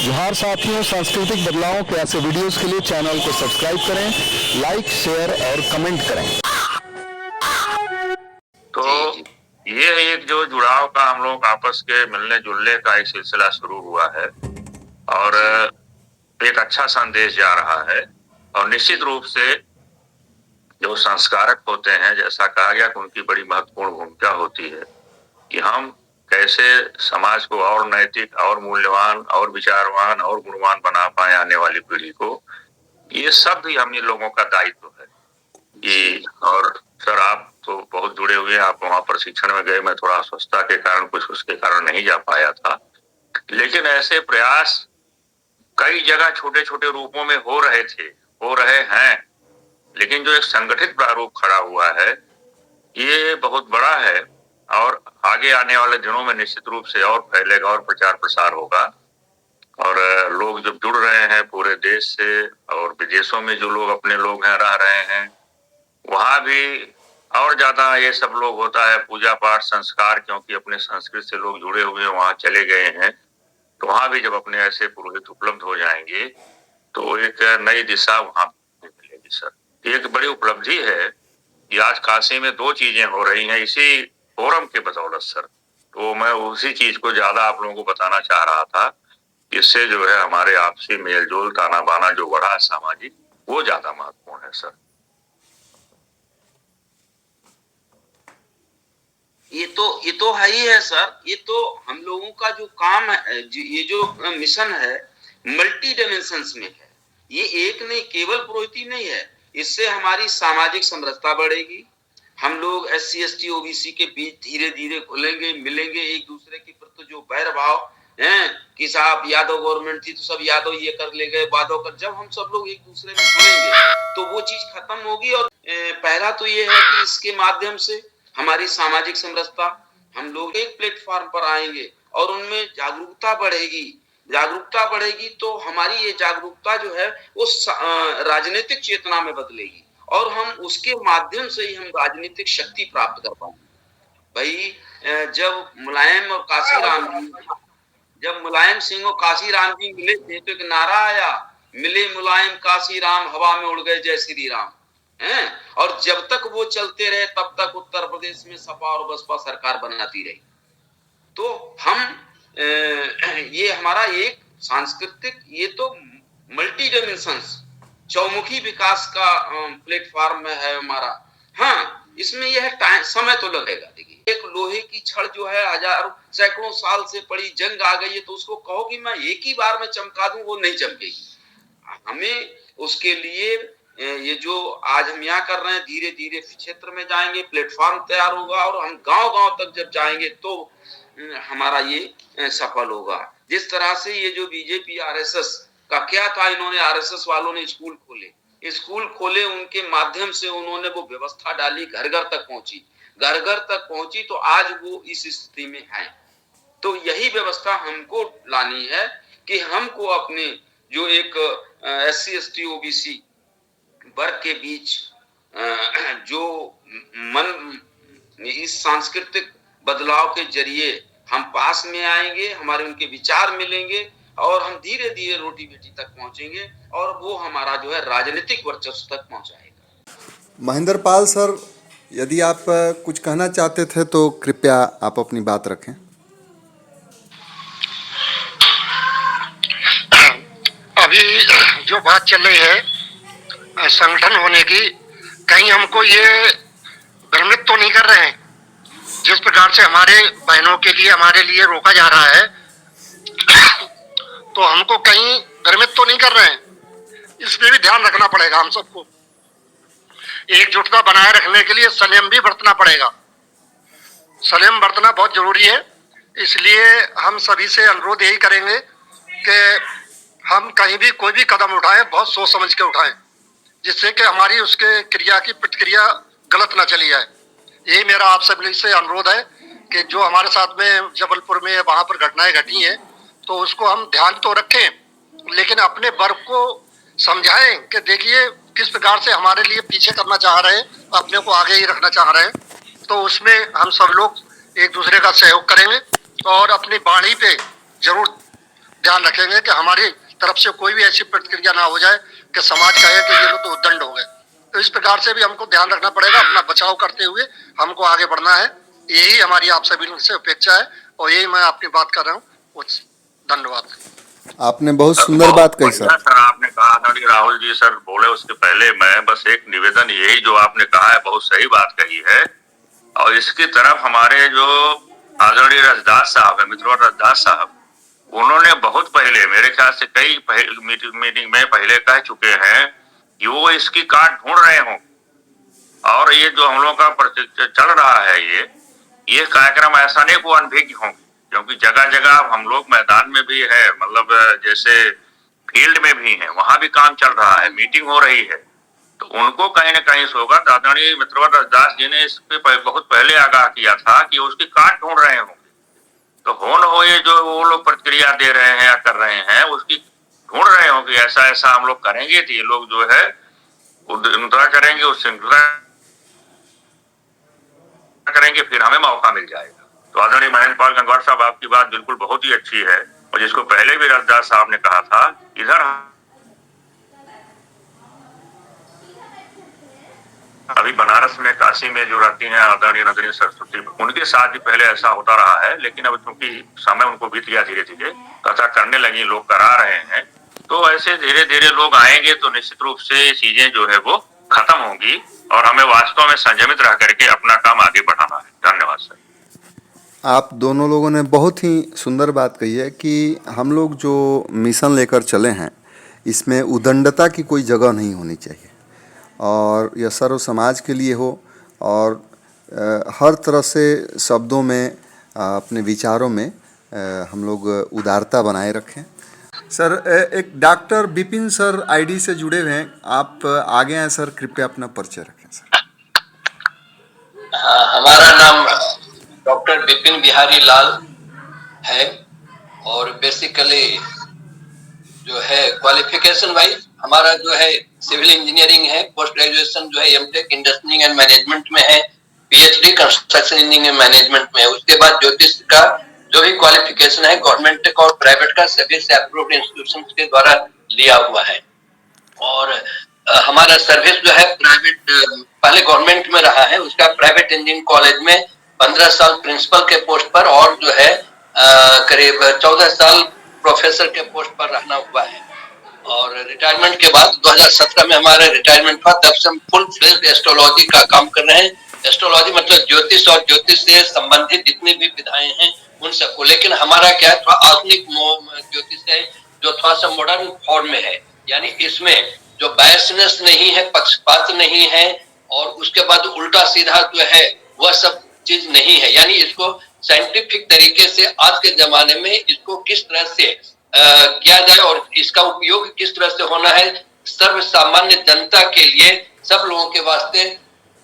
जोहार साथियों, सांस्कृतिक बदलावों के ऐसे वीडियोस के लिए चैनल को सब्सक्राइब करें, लाइक, शेयर और कमेंट करें। तो ये एक जो जुड़ाव का हम लोग आपस के मिलने जुलने का एक सिलसिला शुरू हुआ है और एक अच्छा संदेश जा रहा है। और निश्चित रूप से जो संस्कारक होते हैं, जैसा कहा गया कि उनकी बड़ी महत्वपूर्ण भूमिका होती है कि हम कैसे समाज को और नैतिक और मूल्यवान और विचारवान और गुणवान बना पाए आने वाली पीढ़ी को। ये सब भी हम इन लोगों का दायित्व है ये। और सर, आप तो बहुत जुड़े हुए हैं, आप वहां प्रशिक्षण में गए, मैं थोड़ा अस्वस्थता के कारण कुछ उसके कारण नहीं जा पाया था, लेकिन ऐसे प्रयास कई जगह छोटे छोटे रूपों में हो रहे हैं, लेकिन जो एक संगठित प्रारूप खड़ा हुआ है ये बहुत बड़ा है और आगे आने वाले दिनों में निश्चित रूप से और फैलेगा और प्रचार प्रसार होगा। और लोग जब जुड़ रहे हैं पूरे देश से और विदेशों में जो लोग अपने लोग हैं रह रहे हैं, वहां भी और ज्यादा ये सब लोग होता है पूजा पाठ संस्कार, क्योंकि अपने संस्कृति से लोग जुड़े हुए वहां चले गए हैं। तो वहां भी जब अपने ऐसे पुरोहित उपलब्ध हो जाएंगे तो एक नई दिशा वहां मिलेगी। सर, एक बड़ी उपलब्धि है कि आज काशी में दो चीजें हो रही हैं इसी फोरम के बदौलत सर। तो मैं उसी चीज को ज्यादा आप लोगों को बताना चाह रहा था। इससे जो है हमारे आपसी मेलजोल ताना बाना जो बढ़ा है सामाजिक, वो ज्यादा महत्वपूर्ण है सर। ये तो है ही है सर। ये तो हम लोगों का जो काम है, ये जो मिशन है मल्टी डायमेंशंस में है। ये एक नहीं, केवल पुरोहिती नहीं है। इससे हमारी सामाजिक समरसता बढ़ेगी। हम लोग SC ST OBC के बीच धीरे धीरे खुलेंगे, मिलेंगे। एक दूसरे के प्रति जो बैर भाव है कि साहब यादव गवर्नमेंट थी तो सब यादव ये कर ले गए, वादों कर, जब हम सब लोग एक दूसरे में जुड़ेंगे तो वो चीज खत्म होगी। और पहला तो ये है कि इसके माध्यम से हमारी सामाजिक समरसता, हम लोग एक प्लेटफॉर्म पर आएंगे और उनमें जागरूकता बढ़ेगी तो हमारी ये जागरूकता जो है वो राजनीतिक चेतना में बदलेगी और हम उसके माध्यम से ही हम राजनीतिक शक्ति प्राप्त कर पाएंगे। भाई जब मुलायम सिंह और काशी राम जी मिले थे तो एक नारा आया, मिले मुलायम काशी राम, हवा में उड़ गए जय श्री राम। और जब तक वो चलते रहे तब तक उत्तर प्रदेश में सपा और बसपा सरकार बनाती रही। तो हम ये हमारा एक सांस्कृतिक, ये तो मल्टी डायमेंशंस चौमुखी विकास का प्लेटफॉर्म है हमारा। हाँ, इसमें यह समय तो लगेगा। देखिए, एक लोहे की छड़ जो है हजारों सैकड़ों साल से पड़ी जंग आ गई है तो उसको कहो कि मैं एक ही बार में चमका दूं, वो नहीं चमकेगी। हमें उसके लिए ये जो आज हम यहाँ कर रहे हैं, धीरे धीरे क्षेत्र में जाएंगे, प्लेटफॉर्म तैयार होगा और हम गांव गांव तक जब जाएंगे तो हमारा ये सफल होगा। जिस तरह से ये जो बीजेपी RSS का क्या था, इन्होंने RSS वालों ने स्कूल खोले, उनके माध्यम से उन्होंने वो व्यवस्था डाली, घर घर तक पहुंची तो आज वो इस स्थिति में है। तो यही व्यवस्था हमको लानी है कि हमको अपने जो एक SC ST OBC वर्ग के बीच जो इस सांस्कृतिक बदलाव के जरिए हम पास में आएंगे, हमारे उनके विचार मिलेंगे और हम धीरे धीरे रोटी बेटी तक पहुंचेंगे और वो हमारा जो है राजनीतिक वर्चस्व तक पहुंचाएगा। महेंद्र पाल सर, यदि आप कुछ कहना चाहते थे तो कृपया आप अपनी बात रखें। अभी जो बात चल रही है संगठन होने की, कहीं हमको ये भ्रमित तो नहीं कर रहे हैं? जिस प्रकार से हमारे बहनों के लिए, हमारे लिए रोका जा रहा है तो हमको कहीं भ्रमित तो नहीं कर रहे हैं? इसमें भी ध्यान रखना पड़ेगा। हम सबको एकजुटता बनाए रखने के लिए संयम भी बरतना पड़ेगा। संयम बरतना बहुत जरूरी है। इसलिए हम सभी से अनुरोध यही करेंगे कि हम कहीं भी कोई भी कदम उठाएं, बहुत सोच समझ के उठाएं, जिससे कि हमारी उसके क्रिया की प्रतिक्रिया गलत ना चली जाए। यही मेरा आप सभी से अनुरोध है कि जो हमारे साथ में जबलपुर में वहां पर घटनाएं घटी हैं तो उसको हम ध्यान तो रखें, लेकिन अपने वर्ग को समझाएं कि देखिए किस प्रकार से हमारे लिए पीछे करना चाह रहे हैं, अपने को आगे ही रखना चाह रहे हैं। तो उसमें हम सब लोग एक दूसरे का सहयोग करेंगे और अपनी वाणी पे जरूर ध्यान रखेंगे कि हमारी तरफ से कोई भी ऐसी प्रतिक्रिया ना हो जाए कि समाज कहे कि ये लोग तो उद्दंड हो गए। तो इस प्रकार से भी हमको ध्यान रखना पड़ेगा, अपना बचाव करते हुए हमको आगे बढ़ना है। यही हमारी आप सभी से अपेक्षा है और यही मैं अपनी बात कर रहा हूँ। धन्यवाद। आपने बहुत सुंदर बात कही सर। आपने कहा आदरणीय राहुल जी सर बोले उसके पहले मैं बस एक निवेदन, यही जो आपने कहा है बहुत सही बात कही है और इसकी तरफ हमारे जो आदरणीय रजदास साहब है, मित्रवर रजदास साहब, उन्होंने बहुत पहले मेरे ख्याल से कई मीटिंग में पहले कह चुके हैं कि वो इसकी काट ढूंढ रहे हों और ये जो हम लोग का चल रहा है ये कार्यक्रम ऐसा नहीं को अनभिज्ञ हों, क्योंकि जगह जगह हम लोग मैदान में भी है, मतलब जैसे फील्ड में भी है, वहां भी काम चल रहा है, मीटिंग हो रही है, तो उनको कहीं न कहीं होगा। आदरणीय मित्रवर रजदास जी ने इस पे बहुत पहले आगाह किया था कि उसकी काट ढूंढ रहे होंगे, तो हो न हो ये जो वो लोग प्रतिक्रिया दे रहे हैं या कर रहे हैं उसकी ढूंढ रहे हो कि ऐसा ऐसा हम लोग करेंगे तो ये लोग जो है उद्दंडता करेंगे, उससे करेंगे, फिर हमें मौका मिल जाएगा। तो आदरणीय महेंद्र पाल गंगवार साहब आपकी बात बिल्कुल बहुत ही अच्छी है और जिसको पहले भी रजदास साहब ने कहा था, इधर अभी बनारस में काशी में जो रहती हैं आदरणीय नंदिनी सरस्वती, उनके साथ भी पहले ऐसा होता रहा है, लेकिन अब चूंकि समय उनको बीत गया, धीरे धीरे कथा करने लगी, लोग करा रहे हैं, तो ऐसे धीरे धीरे लोग आएंगे तो निश्चित रूप से चीजें जो है वो खत्म होंगी और हमें वास्तव में संयमित रह करके अपना काम आगे बढ़ाना है। धन्यवाद सर। आप दोनों लोगों ने बहुत ही सुंदर बात कही है कि हम लोग जो मिशन लेकर चले हैं इसमें उद्दंडता की कोई जगह नहीं होनी चाहिए और यह सर्व समाज के लिए हो और हर तरह से शब्दों में अपने विचारों में हम लोग उदारता बनाए रखें। सर एक डॉक्टर विपिन सर आईडी से जुड़े हुए हैं, आप आगे हैं सर, कृपया अपना परिचय रखें सर। हाँ, हमारा नाम डॉक्टर विपिन बिहारी लाल है और बेसिकली जो है क्वालिफिकेशन वाइज हमारा जो है सिविल इंजीनियरिंग है, पोस्ट ग्रेजुएशन जो है एमटेक इंडस्ट्रियल एंड मैनेजमेंट में है, पीएचडी कंस्ट्रक्शन इंजीनियरिंग मैनेजमेंट में है। उसके बाद ज्योतिष का जो भी क्वालिफिकेशन है गवर्नमेंट और प्राइवेट का सभी से अप्रूव्ड इंस्टीट्यूशन के द्वारा लिया हुआ है। और हमारा सर्विस जो है प्राइवेट, पहले गवर्नमेंट में रहा है, उसका प्राइवेट इंजीनियरिंग कॉलेज में 15 साल प्रिंसिपल के पोस्ट पर और जो है करीब 14 साल प्रोफेसर के पोस्ट पर रहना हुआ है। और रिटायरमेंट के बाद 2017 में हमारा रिटायरमेंट हुआ, तब से हम फुल फ्लेज्ड एस्ट्रोलॉजी का काम कर रहे हैं। एस्ट्रोलॉजी मतलब ज्योतिष और ज्योतिष से संबंधित जितनी भी विधाएं हैं उन सबको, लेकिन हमारा क्या है, थोड़ा आधुनिक ज्योतिष है जो थोड़ा सा मॉडर्न फॉर्म में है, यानी इसमें जो बायसनेस नहीं है, पक्षपात नहीं है और उसके बाद उल्टा सीधा जो है वह सब चीज नहीं है, यानी इसको साइंटिफिक तरीके से आज के जमाने में इसको किस तरह से किया जाए और इसका उपयोग किस तरह से होना है सर्व सामान्य जनता के लिए, सब लोगों के वास्ते,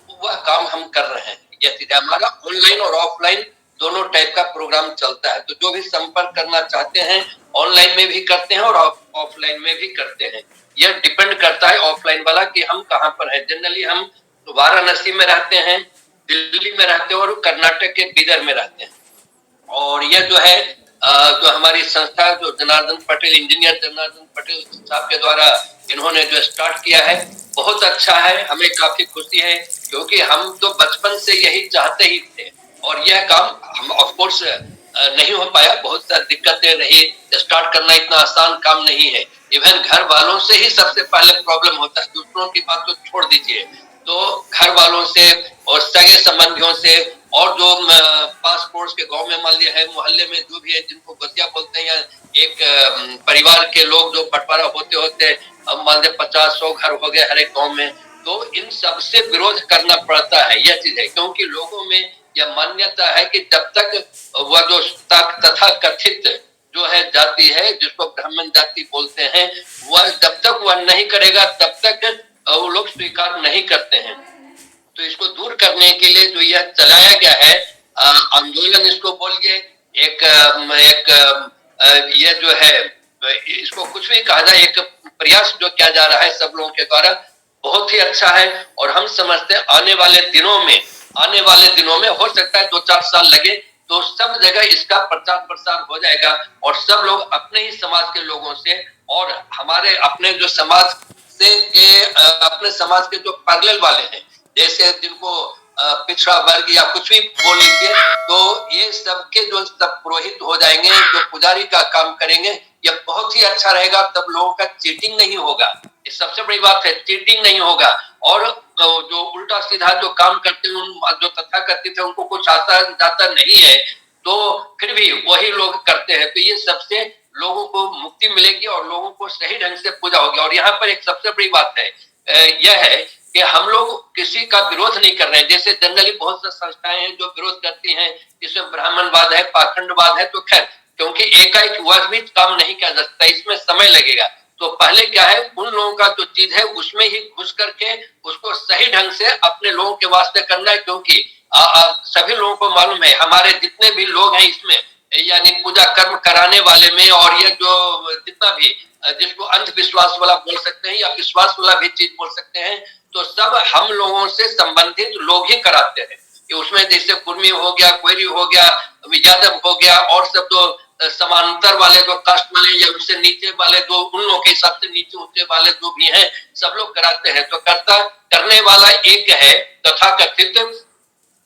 वह काम हम कर रहे हैं। जैसे हमारा ऑनलाइन और ऑफलाइन दोनों टाइप का प्रोग्राम चलता है, तो जो भी संपर्क करना चाहते हैं ऑनलाइन में भी करते हैं और ऑफलाइन में भी करते हैं। यह डिपेंड करता है ऑफलाइन वाला कि हम कहाँ पर है। जनरली हम वाराणसी में रहते हैं, दिल्ली में रहते हैं और कर्नाटक के बीदर में रहते हैं। और यह जो है जो हमारी संस्था जो जनार्दन पटेल, इंजीनियर जनार्दन पटेल साहब के द्वारा इन्होंने जो स्टार्ट किया है बहुत अच्छा है, हमें काफी खुशी है क्योंकि हम तो बचपन से यही चाहते ही थे और यह काम हम ऑफ कोर्स नहीं हो पाया, बहुत सारी दिक्कतें रही, स्टार्ट करना इतना आसान काम नहीं है। इवन घर वालों से ही सबसे पहले प्रॉब्लम होता है, दूसरों की बात तो छोड़ दीजिए, तो घर वालों से और सगे संबंधियों से और जो पास पड़ोस के गांव में मान लिया है, मोहल्ले में जो भी है जिनको गतिया बोलते हैं, या एक परिवार के लोग जो बंटवारा होते होते अब मान लीजिए 50-100 घर हो गए हर एक गाँव में, तो इन सब से विरोध करना पड़ता है। यह चीज है क्योंकि लोगों में यह मान्यता है कि जब तक वह जो तथा कथित जो है जाति है जिसको ब्राह्मण जाति बोलते हैं, वह जब तक वह नहीं करेगा तब तक वो लोग स्वीकार नहीं करते हैं। तो इसको दूर करने के लिए जो यह चलाया गया है आंदोलन, इसको बोलिए एक ये जो है इसको कुछ भी कहा जाए, एक प्रयास जो किया जा रहा है सब लोगों के द्वारा बहुत ही अच्छा है। और हम समझते हैं आने वाले दिनों में हो सकता है 2-4 साल लगे, तो सब जगह इसका प्रचार प्रसार हो जाएगा और सब लोग अपने ही समाज के लोगों से और हमारे अपने जो समाज से के अपने समाज के जो पैरेलल वाले हैं, जैसे जिनको पिछड़ा वर्ग या कुछ भी बोल लीजिए, तो ये सबके जो सब पुरोहित हो जाएंगे, जो पुजारी का काम करेंगे, ये बहुत ही अच्छा रहेगा। तब लोगों का चीटिंग नहीं होगा, ये सबसे बड़ी बात है, चीटिंग नहीं होगा। और जो उल्टा सीधा जो काम करते हैं, जो तथाकथित है, उनको कुछ आता जाता नहीं है, तो फिर भी वही लोग करते हैं। तो ये सबसे लोगों को मुक्ति मिलेगी और लोगों को सही ढंग से पूजा होगी। और यहाँ पर एक सबसे बड़ी बात है, यह है कि हम लोग किसी का विरोध नहीं कर रहे हैं। जैसे जनरली बहुत सी संस्थाएं हैं जो विरोध करती हैं, इसमें ब्राह्मणवाद है, पाखंडवाद है, तो खैर क्योंकि एकाएक वह भी काम नहीं किया जा सकता, इसमें समय लगेगा। तो पहले क्या है, उन लोगों का जो चीज है उसमें ही घुस करके उसको सही ढंग से अपने लोगों के वास्ते करना है। क्योंकि सभी लोगों को मालूम है, हमारे जितने भी लोग हैं इसमें, यानी पूजा कर्म कराने वाले में, और ये जो जितना भी जिसको अंधविश्वास वाला बोल सकते हैं या विश्वास वाला भी चीज बोल सकते हैं, तो सब हम लोगों से संबंधित लोग ही कराते हैं। कि उसमें जैसे कुर्मी हो गया, कोयरी हो गया, यादव हो गया, और सब जो समांतर वाले जो कास्ट वाले या उससे नीचे वाले, जो उन लोगों के हिसाब से नीचे ऊंचे वाले जो भी हैं, सब लोग कराते हैं। तो करने वाला एक है तथाकथित,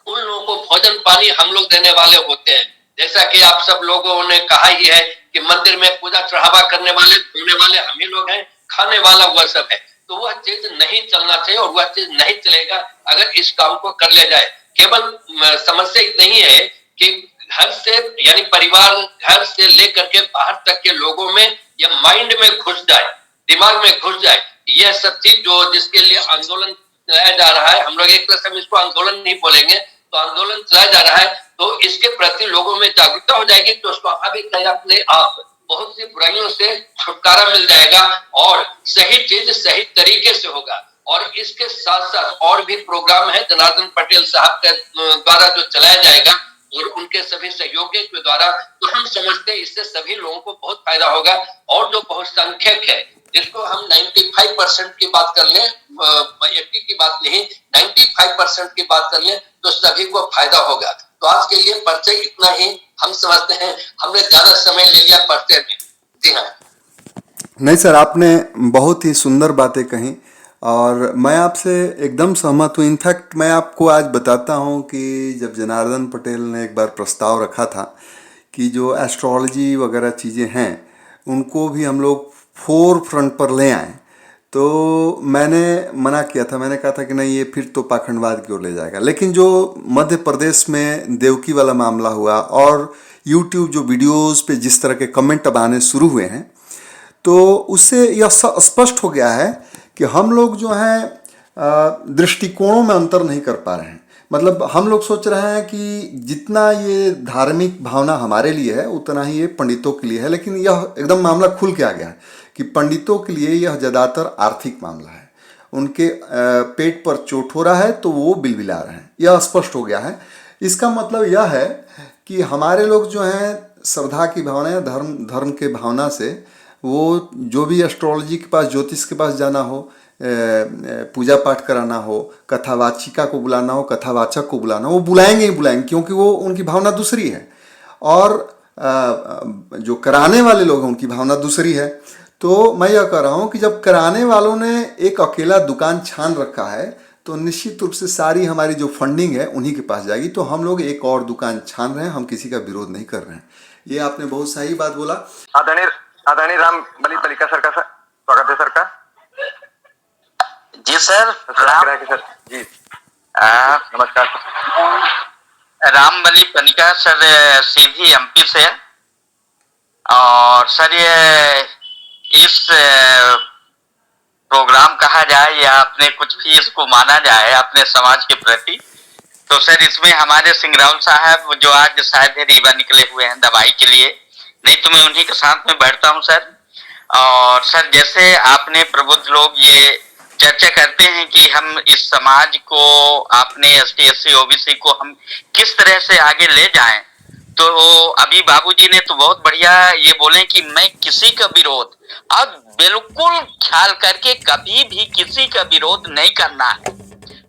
उन लोगों को भोजन पानी हम लोग देने वाले होते हैं। जैसा कि आप सब लोगों ने कहा ही है कि मंदिर में पूजा चढ़ावा करने वाले, धोने वाले हम ही लोग हैं, खाने वाला वह सब है। तो वह चीज नहीं चलना चाहिए और वह चीज नहीं चलेगा अगर इस काम को कर लिया जाए। केवल समस्या इतनी ही है कि घर से, यानी परिवार, घर से लेकर के बाहर तक के लोगों में यह माइंड में घुस जाए, दिमाग में घुस जाए, यह सब चीज जो जिसके लिए आंदोलन चलाया जा रहा है, हम लोग एक तरह से इसको आंदोलन नहीं बोलेंगे, तो आंदोलन चलाया जा रहा है, तो इसके प्रति लोगों में जागरूकता हो जाएगी, तो स्वाभाविक है अपने आप बहुत सी बुराइयों से छुटकारा मिल जाएगा और सही चीज सही तरीके से होगा। और इसके साथ साथ और भी प्रोग्राम है जनार्दन पटेल साहब के द्वारा जो चलाया जाएगा और उनके सभी सहयोगियों के द्वारा, तो हम समझते हैं इससे सभी लोगों को बहुत फायदा होगा। और जो बहुसंख्यक है, जिसको हम 95% की बात कर लें, 80 की बात नहीं, 95% की बात कर लें, तो सभी को फायदा होगा। तो आज के लिए परिचय इतना ही हम समझते हैं, हमने ज्यादा समय ले लिया परिचय में। जी हाँ। नहीं सर, आपने बहुत ही सुंदर बातें कही और मैं आपसे एकदम सहमत हूँ। इनफैक्ट मैं आपको आज बताता हूँ कि जब जनार्दन पटेल ने एक बार प्रस्ताव रखा था कि जो एस्ट्रोलॉजी वगैरह चीज़ें हैं उनको भी हम लोग फोर फ्रंट पर ले आएँ, तो मैंने मना किया था। मैंने कहा था कि नहीं, ये फिर तो पाखंडवाद की ओर ले जाएगा। लेकिन जो मध्य प्रदेश में देवकी वाला मामला हुआ और यूट्यूब जो वीडियोस पे जिस तरह के कमेंट अब आने शुरू हुए हैं, तो उससे यह स्पष्ट हो गया है कि हम लोग जो हैं दृष्टिकोणों में अंतर नहीं कर पा रहे हैं। मतलब हम लोग सोच रहे हैं कि जितना ये धार्मिक भावना हमारे लिए है उतना ही ये पंडितों के लिए है, लेकिन यह एकदम मामला खुल के आ गया है कि पंडितों के लिए यह ज़्यादातर आर्थिक मामला है। उनके पेट पर चोट हो रहा है तो वो बिलबिला रहे हैं, यह स्पष्ट हो गया है। इसका मतलब यह है कि हमारे लोग जो हैं श्रद्धा की भावना या धर्म के भावना से, वो जो भी एस्ट्रोलॉजी के पास, ज्योतिष के पास जाना हो, पूजा पाठ कराना हो, कथावाचिका को बुलाना हो, कथावाचक को बुलाना हो, वो बुलाएंगे ही बुलाएंगे, क्योंकि वो उनकी भावना दूसरी है। और जो कराने वाले लोग हैं उनकी भावना दूसरी है। तो मैं यह कह रहा हूँ कि जब कराने वालों ने एक अकेला दुकान छान रखा है तो निश्चित रूप से सारी हमारी जो फंडिंग है उन्हीं के पास जाएगी। तो हम लोग एक और दुकान छान रहे हैं, हम किसी का विरोध नहीं कर रहे हैं। ये आपने बहुत सही बात बोला। आदरणीय राम बली पलिका सर का स्वागत है सर का। जी सर, सर जी नमस्कार। राम बली पनिका सर, सीधी एमपी से। और सर ये इस प्रोग्राम कहा जाए या अपने कुछ भी इसको माना जाए अपने समाज के प्रति, तो सर इसमें हमारे सिंगराउल साहब जो आज शायद रीवा निकले हुए हैं दवाई के लिए, नहीं तो मैं उन्हीं के साथ में बैठता हूं सर। और सर जैसे आपने प्रबुद्ध लोग ये चर्चा करते हैं कि हम इस समाज को, आपने ST SC OBC को हम किस तरह से आगे ले जाएं, तो अभी बाबूजी ने तो बहुत बढ़िया ये बोले कि मैं किसी का विरोध, अब बिल्कुल ख्याल करके कभी भी किसी का विरोध नहीं करना है,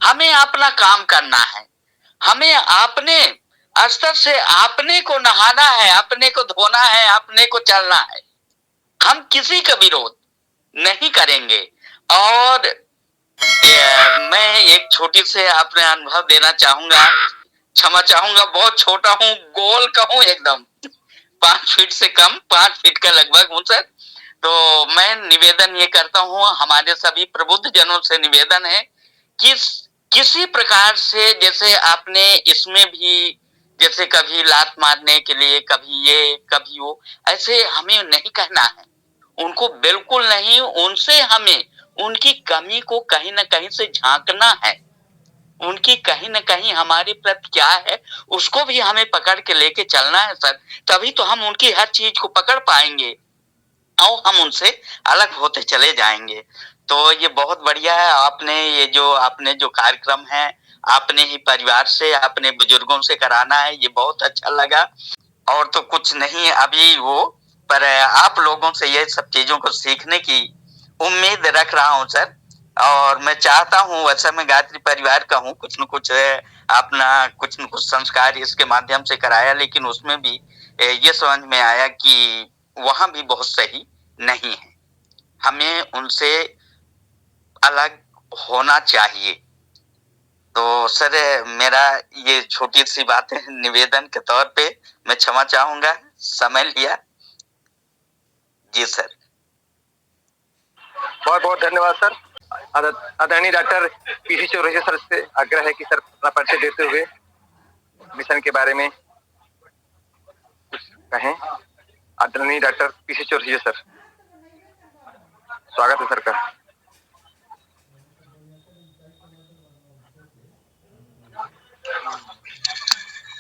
हमें अपना काम करना है, हमें अपने स्तर से आपने को नहाना है, आपने को धोना है, आपने को चलना है। हम किसी का विरोध नहीं करेंगे। और मैं एक छोटी से अपने अनुभव देना चाहूंगा, क्षमा चाहूंगा, बहुत छोटा हूँ, गोल कहूँ एकदम 5 फीट से कम, 5 फीट का लगभग हूँ सर। तो मैं निवेदन ये करता हूँ, हमारे सभी प्रबुद्ध जनों से निवेदन है कि किसी प्रकार से, जैसे आपने इसमें भी जैसे कभी लात मारने के लिए, कभी ये कभी वो, ऐसे हमें नहीं कहना है, उनको बिल्कुल नहीं। उनसे हमें उनकी कमी को कहीं ना कहीं से झांकना है, उनकी कहीं ना कहीं हमारे प्रति क्या है उसको भी हमें पकड़ के लेके चलना है सर। तभी तो हम उनकी हर चीज को पकड़ पाएंगे और हम उनसे अलग होते चले जाएंगे। तो ये बहुत बढ़िया है, आपने जो कार्यक्रम है आपने ही परिवार से, अपने बुजुर्गों से कराना है, ये बहुत अच्छा लगा। और तो कुछ नहीं अभी वो, पर आप लोगों से ये सब चीजों को सीखने की उम्मीद रख रहा हूँ सर। और मैं चाहता हूँ, वैसे मैं गायत्री परिवार का हूँ, कुछ न कुछ संस्कार इसके माध्यम से कराया, लेकिन उसमें भी ये समझ में आया कि वहां भी बहुत सही नहीं है, हमें उनसे अलग होना चाहिए। तो सर मेरा ये छोटी सी बात है, निवेदन के तौर पे मैं क्षमा चाहूंगा, समय लिया जी सर। बहुत बहुत धन्यवाद सर। आदरणीय डॉक्टर पीसी चौरसिया सर से आग्रह है कि सर अपना परिचय देते हुए मिशन के बारे में कुछ कहें। आदरणीय डॉक्टर पीसी चौरसिया सर, स्वागत है सर का।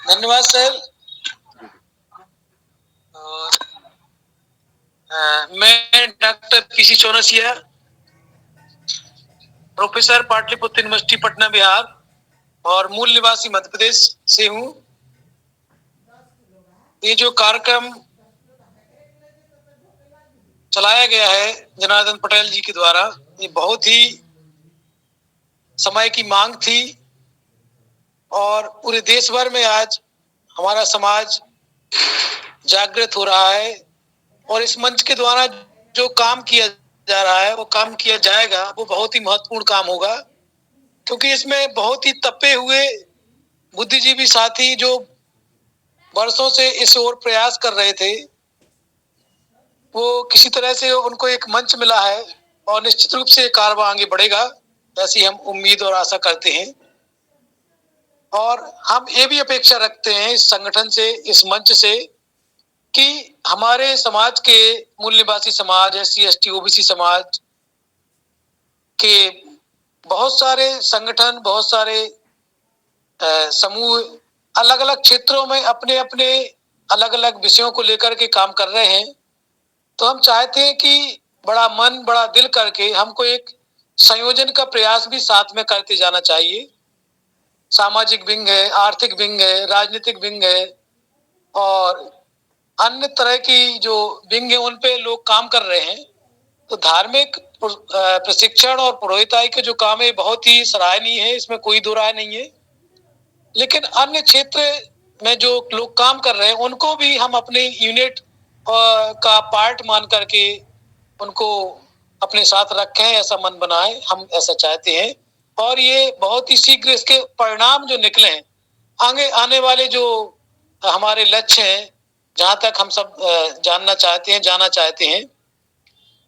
धन्यवाद सर। और मैं doctor PC Chaurasia, professor Pataliputra university Patna Bihar और मूल निवासी मध्य प्रदेश से हूँ। ये जो कार्यक्रम चलाया गया है जनार्दन पटेल जी के द्वारा, ये बहुत ही समय की मांग थी और पूरे देश भर में आज हमारा समाज जागृत हो रहा है। और इस मंच के द्वारा जो काम किया जा रहा है, वो काम किया जाएगा, वो बहुत ही महत्वपूर्ण काम होगा, क्योंकि इसमें बहुत ही तपे हुए बुद्धिजीवी साथी जो वर्षों से इस ओर प्रयास कर रहे थे, वो किसी तरह से उनको एक मंच मिला है और निश्चित रूप से कारवां आगे बढ़ेगा, ऐसी हम उम्मीद और आशा करते हैं। और हम ये भी अपेक्षा रखते हैं इस संगठन से, इस मंच से, कि हमारे समाज के मूल निवासी समाज, SC ST OBC समाज के बहुत सारे संगठन, बहुत सारे समूह अलग अलग क्षेत्रों में अपने अपने अलग अलग विषयों को लेकर के काम कर रहे हैं। तो हम चाहते हैं कि बड़ा मन बड़ा दिल करके हमको एक संयोजन का प्रयास भी साथ में करते जाना चाहिए। सामाजिक विंग है, आर्थिक विंग है, राजनीतिक विंग है और अन्य तरह की जो विंग है, उन पे लोग काम कर रहे हैं। तो धार्मिक प्रशिक्षण और पुरोहिताई के जो काम है बहुत ही सराहनीय है, इसमें कोई दो राय नहीं है। लेकिन अन्य क्षेत्र में जो लोग काम कर रहे हैं उनको भी हम अपने यूनिट का पार्ट मान करके उनको अपने साथ रखें, ऐसा मन बनाए, हम ऐसा चाहते हैं। और ये बहुत ही शीघ्र इसके परिणाम जो निकले हैं, आगे आने वाले जो हमारे लक्ष्य हैं, जहां तक हम सब जाना चाहते हैं,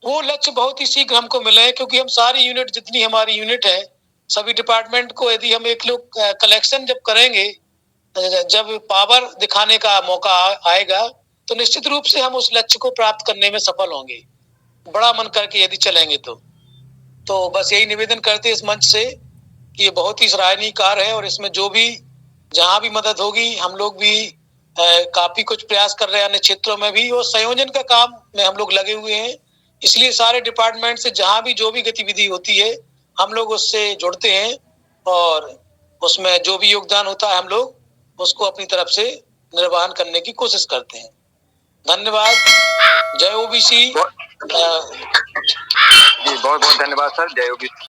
वो लक्ष्य बहुत ही शीघ्र हमको मिले हैं। क्योंकि हम सारी यूनिट, जितनी हमारी यूनिट है, सभी डिपार्टमेंट को यदि हम एक लोग कलेक्शन जब करेंगे, जब पावर दिखाने का मौका आएगा, तो निश्चित रूप से हम उस लक्ष्य को प्राप्त करने में सफल होंगे, बड़ा मन करके यदि चलेंगे तो बस यही निवेदन करते हैं इस मंच से कि ये बहुत ही सराहनीय कार्य है और इसमें जो भी जहां भी मदद होगी, हम लोग भी काफी कुछ प्रयास कर रहे हैं अन्य क्षेत्रों में भी, और संयोजन का काम में हम लोग लगे हुए हैं। इसलिए सारे डिपार्टमेंट से जहां भी जो भी गतिविधि होती है, हम लोग उससे जुड़ते हैं और उसमें जो भी योगदान होता है, हम लोग उसको अपनी तरफ से निर्वहन करने की कोशिश करते हैं। धन्यवाद। जय OBC। जी बहुत बहुत धन्यवाद सर। जय OBC।